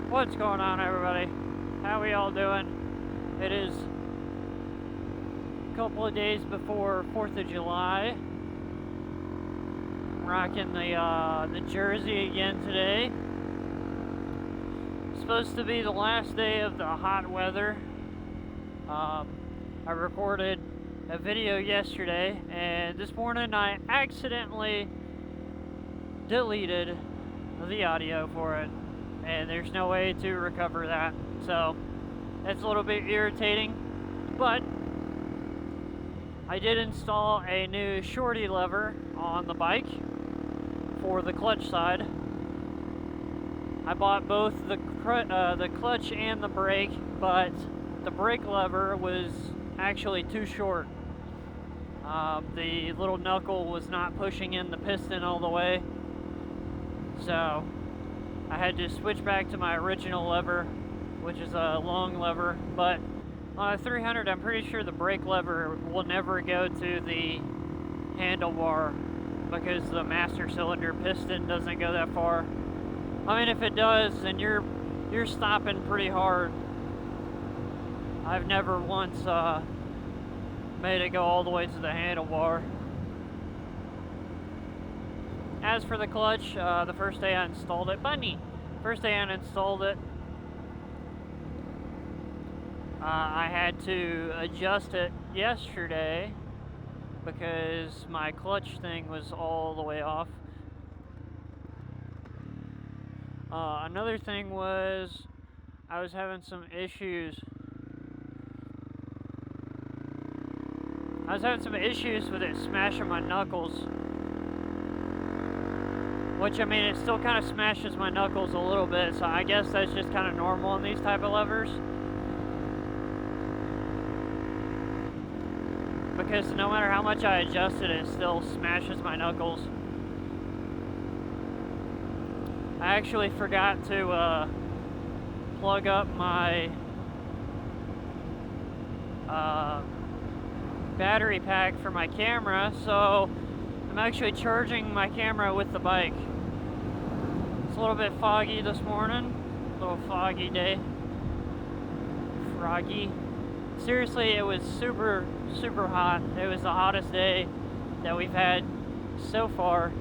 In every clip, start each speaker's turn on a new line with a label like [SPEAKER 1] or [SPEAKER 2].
[SPEAKER 1] What's going on, everybody? How we all doing? It is a couple of days before 4th of July. Rocking the jersey again today. Supposed to be the last day of the hot weather. I recorded a video yesterday, and this morning I accidentally deleted the audio for it, and there's no way to recover that, so that's a little bit irritating. But I did install a new shorty lever on the bike for the clutch side. I bought both the clutch and the brake, but the brake lever was actually too short. The little knuckle was not pushing in the piston all the way, so I had to switch back to my original lever, which is a long lever. But on a 300, I'm pretty sure the brake lever will never go to the handlebar because the master cylinder piston doesn't go that far. I mean, if it does, then you're stopping pretty hard. I've never once made it go all the way to the handlebar. As for the clutch, the first day I installed it, I had to adjust it yesterday because my clutch thing was all the way off. Another thing was I was having some issues. With it smashing my knuckles. Which, I mean, it still kind of smashes my knuckles a little bit, so I guess that's just kind of normal on these type of levers. Because no matter how much I adjust it, it still smashes my knuckles. I actually forgot to plug up my battery pack for my camera, so I'm actually charging my camera with the bike. It's a little bit foggy this morning. A little foggy day. Froggy. Seriously, it was super, super hot. It was the hottest day that we've had so far,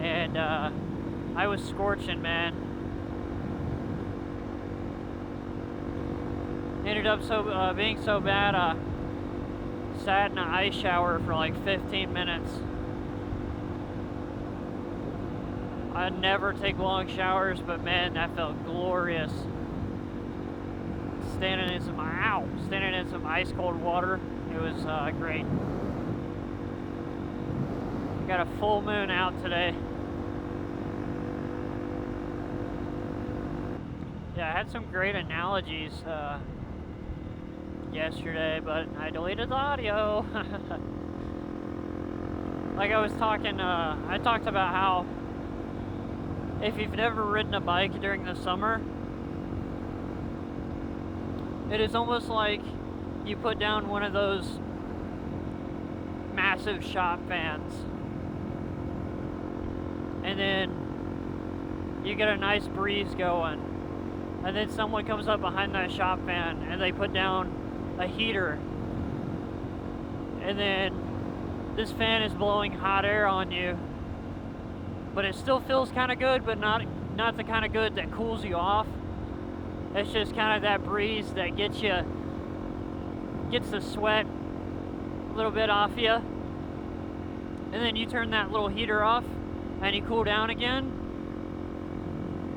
[SPEAKER 1] and I was scorching, man. Ended up being so bad, I sat in an ice shower for like 15 minutes. I never take long showers, but man, that felt glorious. Standing in some ice cold water, it was great. Got a full moon out today. Yeah, I had some great analogies yesterday, but I deleted the audio. Like I was talking, I talked about how if you've never ridden a bike during the summer, it is almost like you put down one of those massive shop fans, and then you get a nice breeze going, and then someone comes up behind that shop fan and they put down a heater, and then this fan is blowing hot air on you, but it still feels kind of good, but not the kind of good that cools you off. It's just kind of that breeze that gets the sweat a little bit off you, and then you turn that little heater off and you cool down again,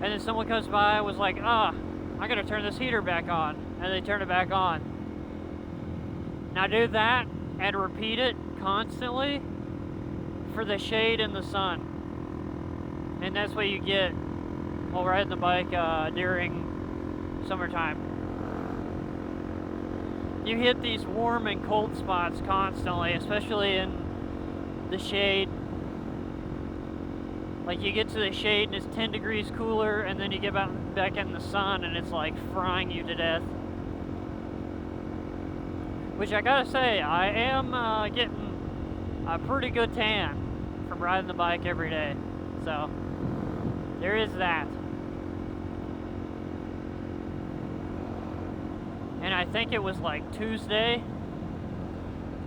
[SPEAKER 1] and then someone comes by and was like, I gotta turn this heater back on, and they turn it back on. Now do that and repeat it constantly for the shade and the sun. And that's what you get while riding the bike during summertime. You hit these warm and cold spots constantly, especially in the shade. Like you get to the shade and it's 10 degrees cooler, and then you get back in the sun and it's like frying you to death. Which I gotta say, I am getting a pretty good tan from riding the bike every day. So there is that. think it was like Tuesday,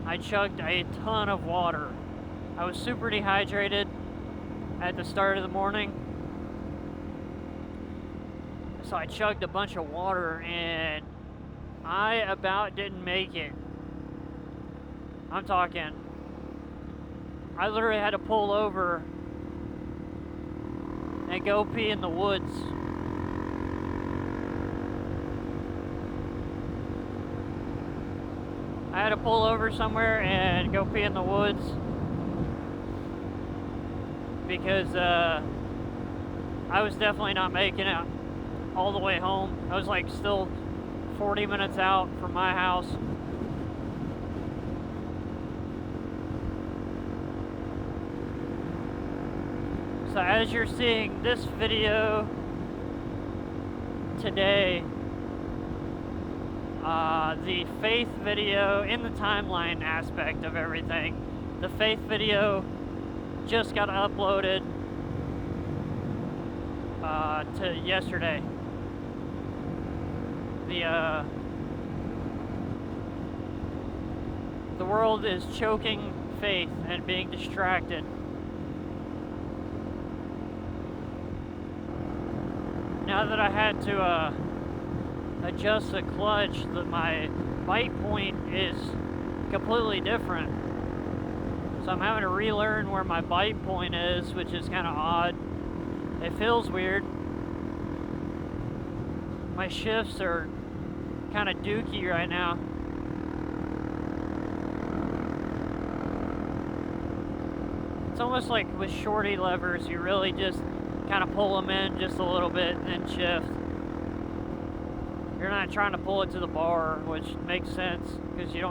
[SPEAKER 1] I chugged a ton of water. I was super dehydrated at the start of the morning, so I chugged a bunch of water and I about didn't make it. I'm talking, I literally had to pull over and go pee in the woods. I had to pull over somewhere and go pee in the woods because I was definitely not making it all the way home. I was like still 40 minutes out from my house. So as you're seeing this video today, the faith video in the timeline aspect of everything, the faith video just got uploaded to yesterday. The world is choking faith and being distracted. Now that I had to adjust the clutch, my bite point is completely different. So I'm having to relearn where my bite point is, which is kind of odd. It feels weird. My shifts are kind of dookie right now. It's almost like with shorty levers, you really just kind of pull them in just a little bit and then shift. You're not trying to pull it to the bar, which makes sense because you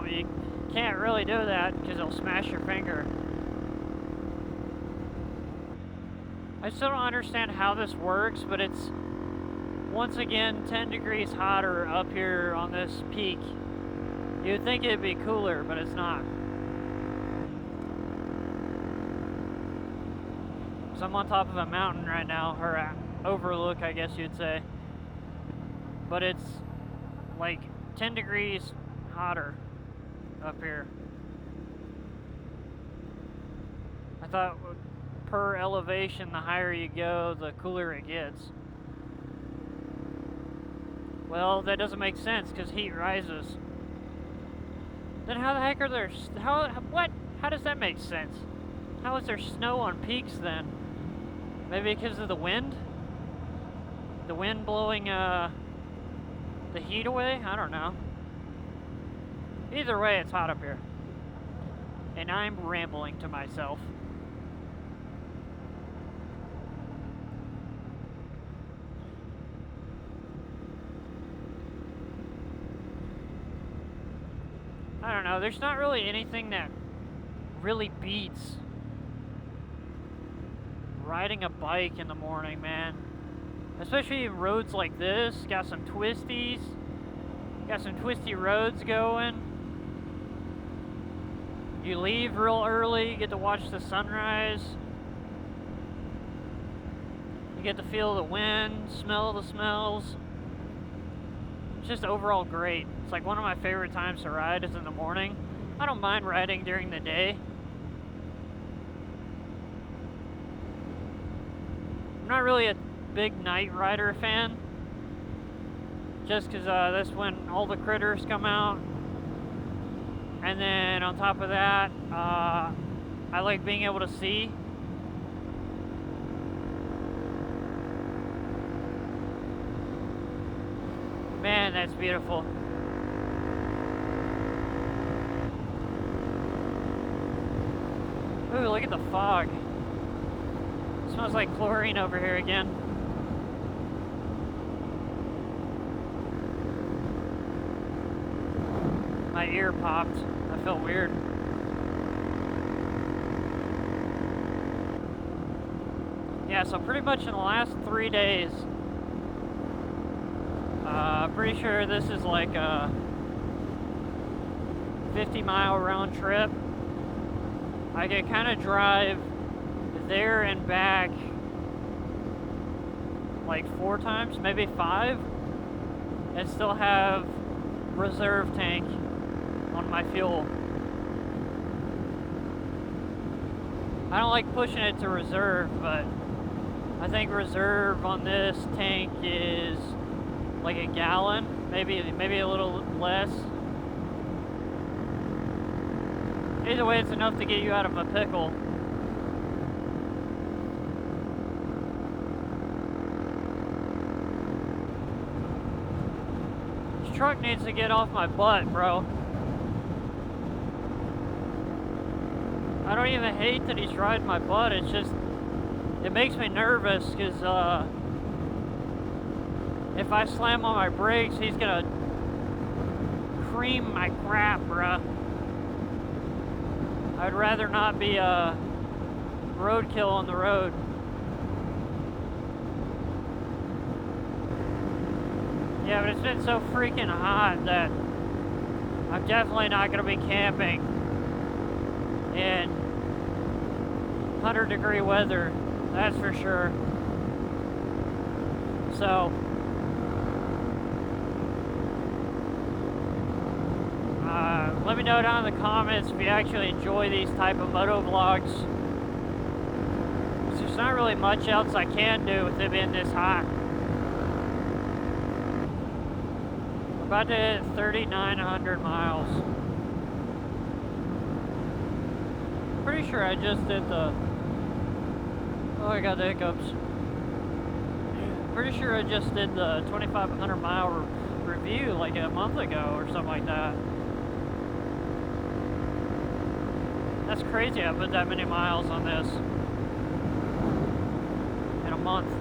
[SPEAKER 1] can't really do that because it'll smash your finger. I still don't understand how this works, but it's once again 10 degrees hotter up here on this peak. You'd think it'd be cooler, but it's not. So I'm on top of a mountain right now, or an overlook, I guess you'd say. But it's like 10 degrees hotter up here. I thought per elevation, the higher you go, the cooler it gets. Well, that doesn't make sense because heat rises. Then how the heck are there, what? How does that make sense? How is there snow on peaks then? Maybe because of the wind? The wind blowing the heat away? I don't know. Either way, it's hot up here. And I'm rambling to myself. I don't know, there's not really anything that really beats riding a bike in the morning, man. Especially in roads like this, got some twisties, got some twisty roads going. You leave real early, you get to watch the sunrise. You get to feel the wind, smell the smells. It's just overall great. It's like one of my favorite times to ride is in the morning. I don't mind riding during the day. I'm not really a big night rider fan, just because that's when all the critters come out. And then on top of that, I like being able to see. Man, that's beautiful. Ooh, look at the fog. It smells like chlorine over here again. My ear popped. I felt weird. Yeah, so pretty much in the last 3 days, pretty sure this is like a 50-mile round trip. I can kind of drive there and back like 4 times, maybe 5, and still have reserve tank on my fuel. I don't like pushing it to reserve, but I think reserve on this tank is like a gallon, maybe a little less. Either way, it's enough to get you out of a pickle. This truck needs to get off my butt, bro. I don't even hate that he's riding my butt, it's just, it makes me nervous, because if I slam on my brakes, he's gonna cream my crap, bruh. I'd rather not be a roadkill on the road. Yeah, but it's been so freaking hot that I'm definitely not gonna be camping in 100-degree weather, that's for sure. So, let me know down in the comments if you actually enjoy these type of moto vlogs. There's not really much else I can do with it being this hot. About to hit 3,900 miles. Pretty sure I just did the... Oh, I got the hiccups. Pretty sure I just did the 2,500 mile review like a month ago or something like that. That's crazy I put that many miles on this in a month.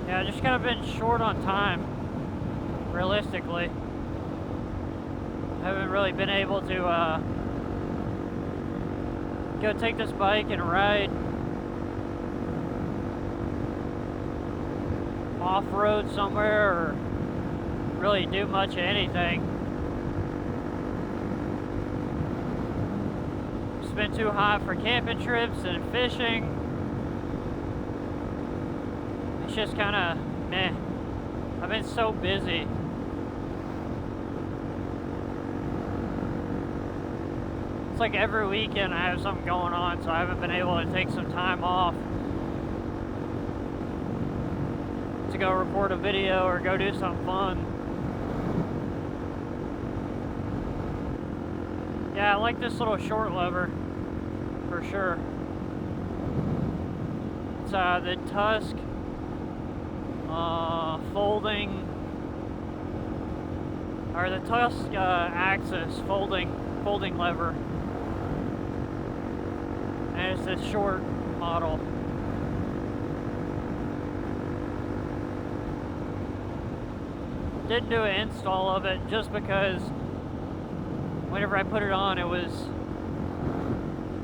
[SPEAKER 1] Yeah, I just kind of been short on time, realistically. I haven't really been able to go take this bike and ride off-road somewhere or really do much of anything. It's been too hot for camping trips and fishing. It's just kind of meh. I've been so busy. It's like every weekend I have something going on, so I haven't been able to take some time off to go record a video or go do something fun. Yeah, I like this little short lever, for sure. It's the Tusk folding, or the Tusk Axis folding lever. And it's this short model. Didn't do an install of it just because whenever I put it on, it was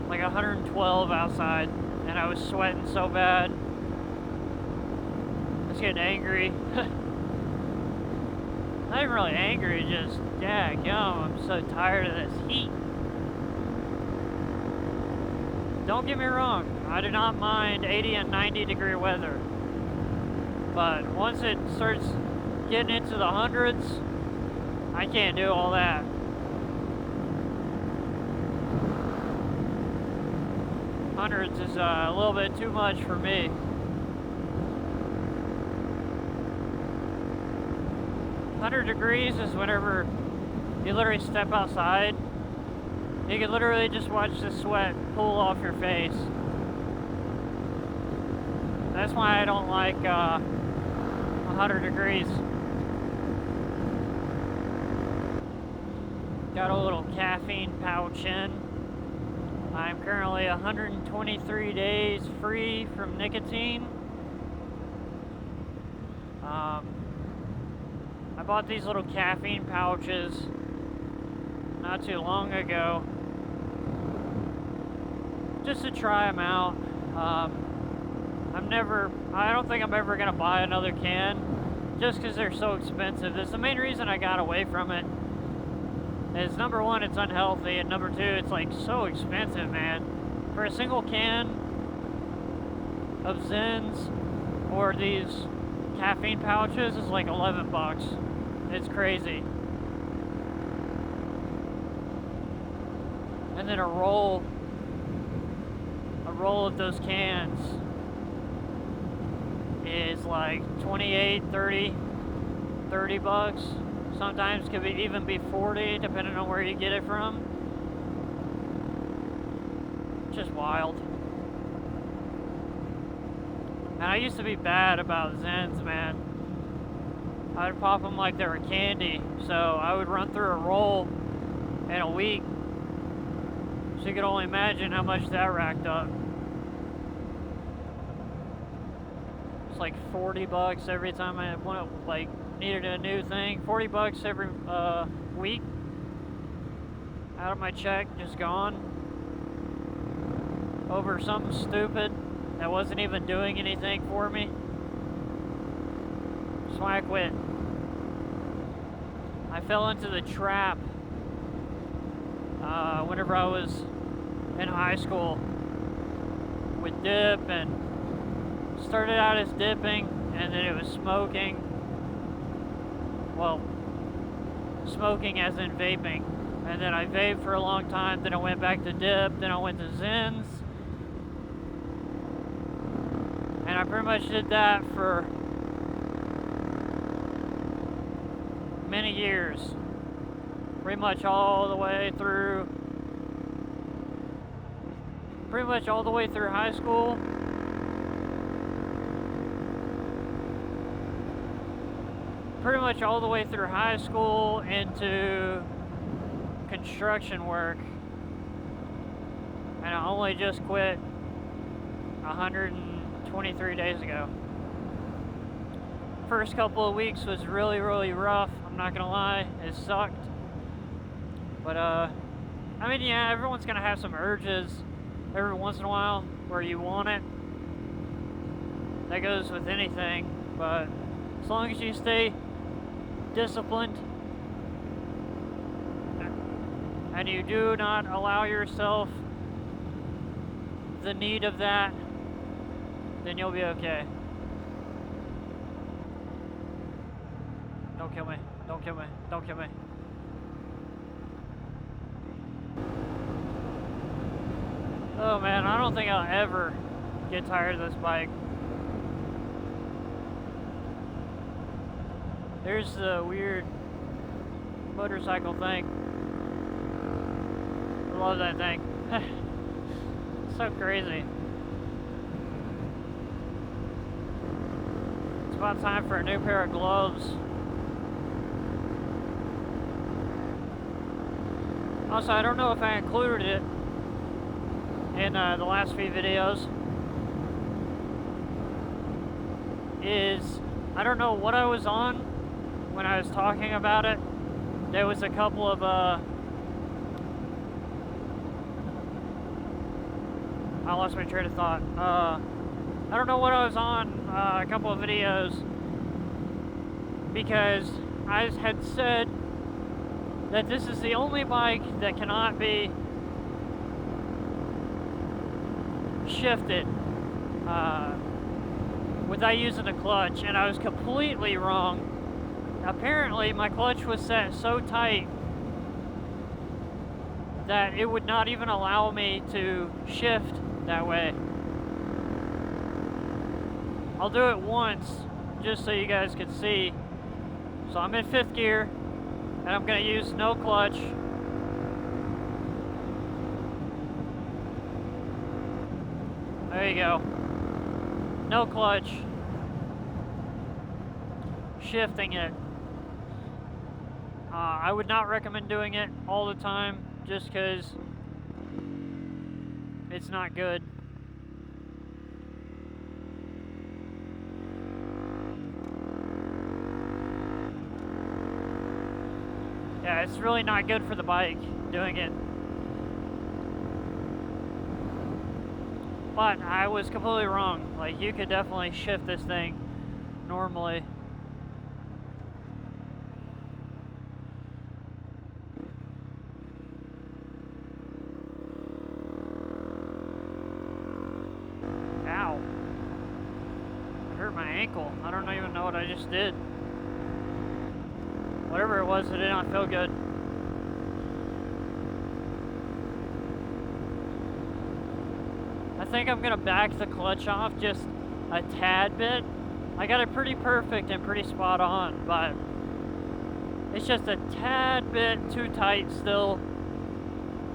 [SPEAKER 1] like 112 outside and I was sweating so bad. I was getting angry. Not even really angry, just, daggum, I'm so tired of this heat. Don't get me wrong, I do not mind 80 and 90 degree weather. But once it starts getting into the hundreds, I can't do all that. Hundreds is a little bit too much for me. 100 degrees is whenever you literally step outside. You can literally just watch the sweat pool off your face. That's why I don't like 100 degrees. Got a little caffeine pouch in. I'm currently 123 days free from nicotine. I bought these little caffeine pouches not too long ago just to try them out. I don't think I'm ever gonna buy another can just because they're so expensive. That's the main reason I got away from it. Is number one, it's unhealthy, and number two, it's like so expensive, man. For a single can of Zens or these caffeine pouches is like 11 bucks. It's crazy. And then a roll of those cans is like 28, 30 bucks. Sometimes could be even be 40 depending on where you get it from. Just wild. And I used to be bad about Zens, man. I'd pop them like they were candy. So I would run through a roll in a week. So you can only imagine how much that racked up. It's like 40 bucks every time I needed a new thing. 40 bucks every week. Out of my check, just gone. Over something stupid that wasn't even doing anything for me. That's why I quit. I fell into the trap whenever I was in high school with dip, and started out as dipping, and then it was smoking. Well, smoking as in vaping. And then I vaped for a long time, then I went back to dip, then I went to Zens. And I pretty much did that for many years. Pretty much all the way through high school. Pretty much all the way through high school into construction work. And I only just quit 123 days ago. First couple of weeks was really, really rough. I'm not gonna lie, it sucked. But I mean, yeah, everyone's gonna have some urges every once in a while where you want it. That goes with anything, but as long as you stay disciplined and you do not allow yourself the need of that, then you'll be okay. Don't kill me. Don't kill me. Don't kill me. Oh man, I don't think I'll ever get tired of this bike. There's the weird motorcycle thing. I love that thing. It's so crazy. It's about time for a new pair of gloves. Also, I don't know if I included it in the last few videos. I don't know what I was on when I was talking about it. There was a couple of I lost my train of thought. I don't know what I was on a couple of videos, because I had said that this is the only bike that cannot be shifted without using a clutch, and I was completely wrong. Apparently my clutch was set so tight that it would not even allow me to shift that way. I'll do it once just so you guys can see. So I'm in 5th gear and I'm going to use no clutch. There you go. No clutch. Shifting it. I would not recommend doing it all the time just because it's not good. Yeah, it's really not good for the bike doing it. But I was completely wrong. Like, you could definitely shift this thing normally. Ow. It hurt hurt my ankle. I don't even know what I just did. Whatever it was, it did not feel good. I think I'm gonna back the clutch off just a tad bit. I got it pretty perfect and pretty spot on, but it's just a tad bit too tight still.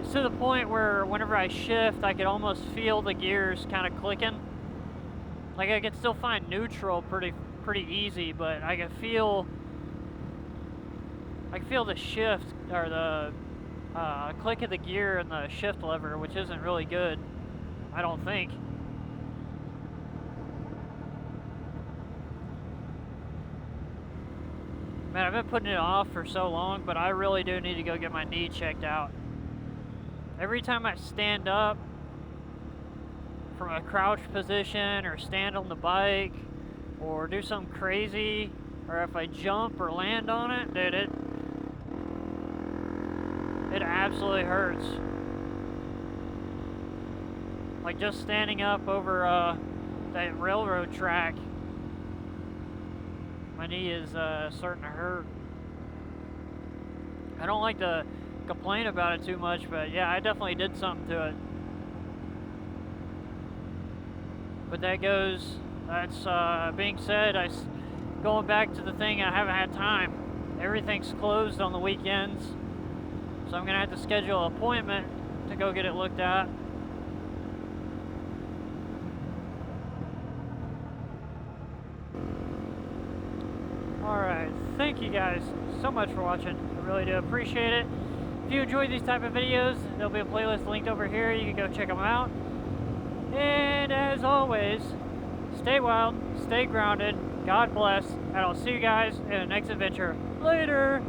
[SPEAKER 1] It's to the point where whenever I shift, I could almost feel the gears kind of clicking. Like I could still find neutral pretty easy, but I can feel the shift or the click of the gear and the shift lever, which isn't really good, I don't think. Man, I've been putting it off for so long, but I really do need to go get my knee checked out. Every time I stand up from a crouch position or stand on the bike or do something crazy, or if I jump or land on it, dude, it absolutely hurts. Like just standing up over that railroad track, my knee is starting to hurt. I don't like to complain about it too much, but yeah, I definitely did something to it. But that's being said, going back to the thing, I haven't had time. Everything's closed on the weekends, so I'm gonna have to schedule an appointment to go get it looked at. Alright, thank you guys so much for watching. I really do appreciate it. If you enjoy these type of videos, there'll be a playlist linked over here. You can go check them out. And as always, stay wild, stay grounded, God bless, and I'll see you guys in the next adventure. Later!